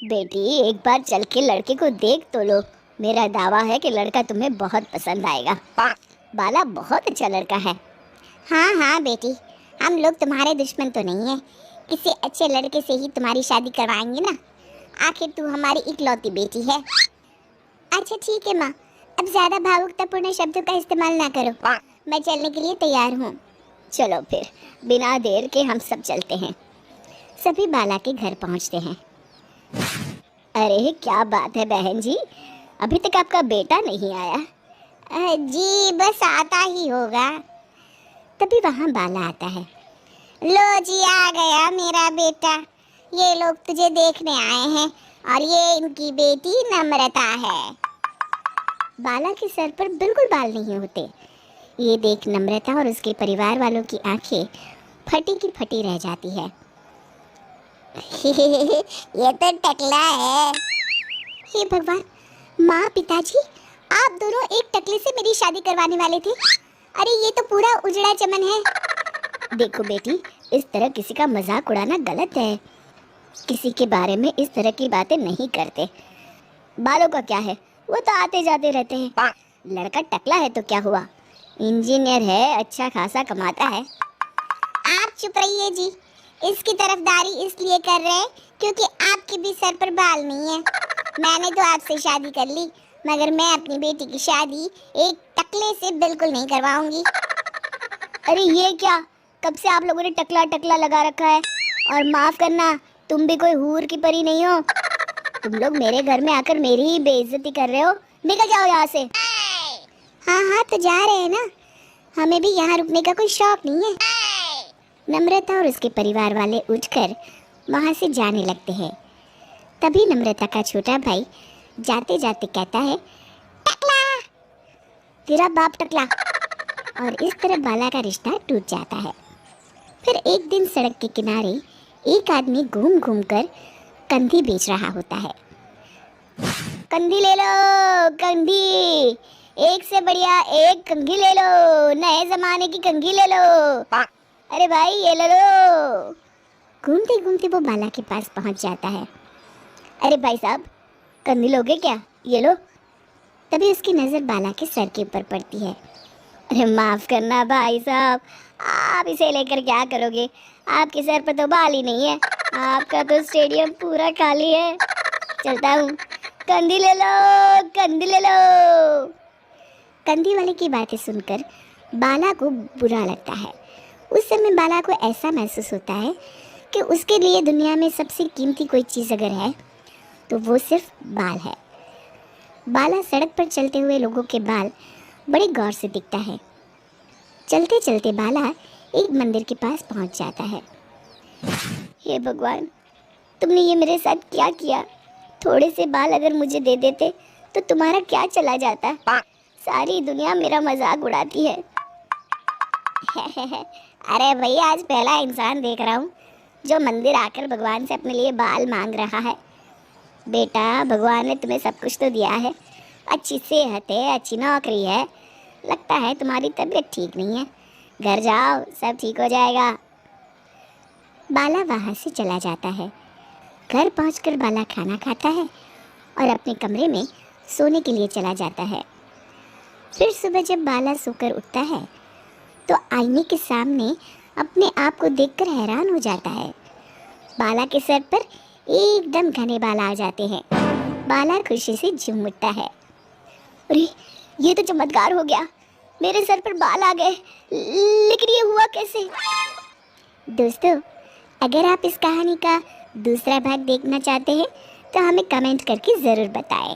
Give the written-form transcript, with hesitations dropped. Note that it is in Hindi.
बेटी एक बार चल के लड़के को देख तो लो। मेरा दावा है कि लड़का तुम्हें बहुत पसंद आएगा। बाला बहुत अच्छा लड़का है। हाँ हाँ बेटी, हम लोग तुम्हारे दुश्मन तो नहीं है। किसी अच्छे लड़के से ही तुम्हारी शादी करवाएंगे ना। आखिर तू हमारी इकलौती बेटी है। अच्छा ठीक है माँ, अब ज्यादा भावुकतापूर्ण शब्दों का इस्तेमाल ना करो। मैं चलने के लिए तैयार हूँ। चलो फिर, बिना देर के हम सब चलते हैं। सभी बाला के घर पहुँचते हैं। अरे क्या बात है बहन जी, अभी तक आपका बेटा नहीं आया? जी बस आता ही होगा। तभी वहाँ बाला आता है। लो जी, आ गया मेरा बेटा। ये लोग तुझे देखने आए हैं और ये इनकी बेटी नम्रता है। बाला के सर पर बिल्कुल बाल नहीं होते। ये देख नम्रता और उसके परिवार वालों की आंखें फटी की फटी रह जाती है। ये तो टकला है। हे भगवान, माँ पिताजी, आप दोनों एक टकले से मेरी शादी करवाने वाले थे। अरे ये तो पूरा उजड़ा चमन है। देखो बेटी, इस तरह किसी का मजाक उड़ाना गलत है। किसी के बारे में इस तरह की बातें नहीं करते। बालों का क्या है, वो तो आते जाते रहते हैं। लड़का टकला है तो क्या हुआ, इंजीनियर है, अच्छा खासा कमाता है। आप चुप रहिए जी। इसकी तरफदारी इसलिए कर रहे हैं क्योंकि आपके भी सर पर बाल नहीं है। मैंने तो आपसे शादी कर ली, मगर मैं अपनी बेटी की शादी एक टकले से बिल्कुल नहीं करवाऊंगी। अरे ये क्या, कब से आप लोगों ने टकला टकला लगा रखा है? और माफ करना, तुम भी कोई हूर की परी नहीं हो। तुम लोग मेरे घर में आकर मेरी ही बेइज्जती कर रहे हो। निकल जाओ यहाँ से। हाँ हाँ तो जा रहे हैं ना, हमें भी यहाँ रुकने का कोई शौक नहीं है। नम्रता और उसके परिवार वाले उठकर वहाँ से जाने लगते हैं। तभी नम्रता का छोटा भाई जाते जाते कहता है, टकला, तेरा बाप टकला। और इस तरह बाला का रिश्ता टूट जाता है। फिर एक दिन सड़क के किनारे एक आदमी घूम घूम कर कंधी बेच रहा होता है। कंधी ले लो, कंधी, एक से बढ़िया एक कंघी ले लो, नए जमाने की कंघी ले लो। अरे भाई ये ले लो। घूमते घूमते वो बाला के पास पहुंच जाता है। अरे भाई साहब, कंधी लोगे क्या? ये लो। तभी उसकी नज़र बाला के सर के ऊपर पड़ती है। अरे माफ़ करना भाई साहब, आप इसे लेकर क्या करोगे? आपके सर पर तो बाल ही नहीं है। आपका तो स्टेडियम पूरा खाली है। चलता हूँ। कंधी ले लो, कंधी ले लो। कंधी वाले की बातें सुनकर बाला को बुरा लगता है। उस समय बाला को ऐसा महसूस होता है कि उसके लिए दुनिया में सबसे कीमती कोई चीज़ अगर है तो वो सिर्फ बाल है। बाला सड़क पर चलते हुए लोगों के बाल बड़े गौर से दिखता है। चलते चलते बाला एक मंदिर के पास पहुंच जाता है। हे भगवान, तुमने ये मेरे साथ क्या किया? थोड़े से बाल अगर मुझे दे देते तो तुम्हारा क्या चला जाता? सारी दुनिया मेरा मजाक उड़ाती है। अरे भैया, आज पहला इंसान देख रहा हूँ जो मंदिर आकर भगवान से अपने लिए बाल मांग रहा है। बेटा, भगवान ने तुम्हें सब कुछ तो दिया है, अच्छी सेहत है, अच्छी नौकरी है, लगता है तुम्हारी तबीयत ठीक नहीं है। घर जाओ, सब ठीक हो जाएगा। बाला वहाँ से चला जाता है। घर पहुंचकर बाला खाना खाता है और अपने कमरे में सोने के लिए चला जाता है। फिर सुबह जब बाला सोकर उठता है तो आईने के सामने अपने आप को देखकर हैरान हो जाता है। बाला के सर पर एकदम घने बाल आ जाते हैं। बाला खुशी से झूम उठता है। अरे ये तो चमत्कार हो गया, मेरे सर पर बाल आ गए। लेकिन ये हुआ कैसे? दोस्तों, अगर आप इस कहानी का दूसरा भाग देखना चाहते हैं तो हमें कमेंट करके ज़रूर बताएं।